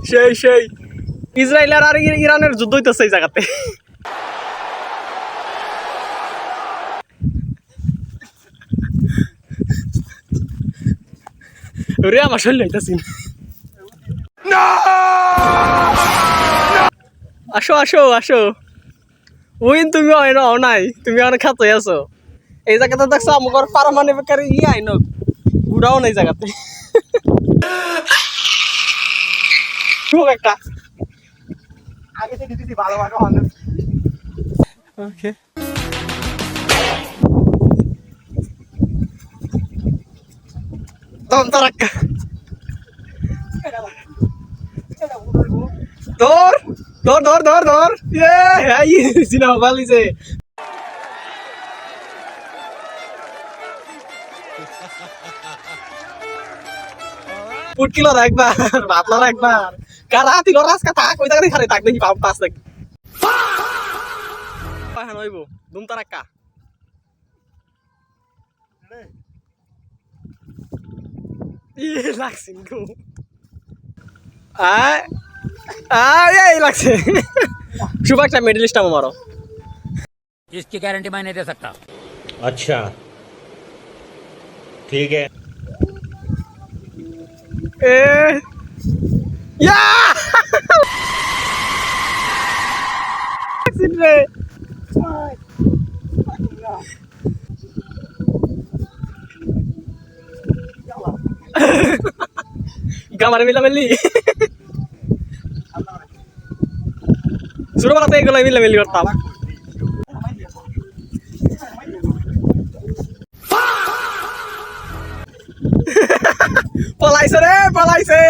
সেই সেই ইসরায়েল আর ইরানের যুদ্ধ হইতেছে এই জায়গাতে। ওরে আমার শরীর হইতাছি। আসো আসো আসো, ওই তুমি নাই, তুমি অনেক খাত হয়ে আছো এই জায়গাতে। দেখছো আমার পারমাণবিক আইন ঘুরাও নাই জায়গাতে। একটা আগে থেকে দিছি ভালো ভালো ওকে দম তারাক্কা ধর ধর ধর ধর ধর এই সিনেমা বালিছে। পুটকিলো একবার ভাতলা একবার কারা তিল রাজকা থাক ওই জায়গায় খারে থাক দেখি পাস দেখি পাহান হইব দুম তারাক্কা ই লাগছিন গো আয় আয় এই লাগছে। শুভ একটা মেডেলিস্ট আমারও। इसकी गारंटी मैं नहीं दे सकता। अच्छा ठीक है। ए या सिन रे গামারে মিলামিলি ছোটবেলাতে এগুলো মিলামিলি করতাম। পলাইছে রে পলাইছে।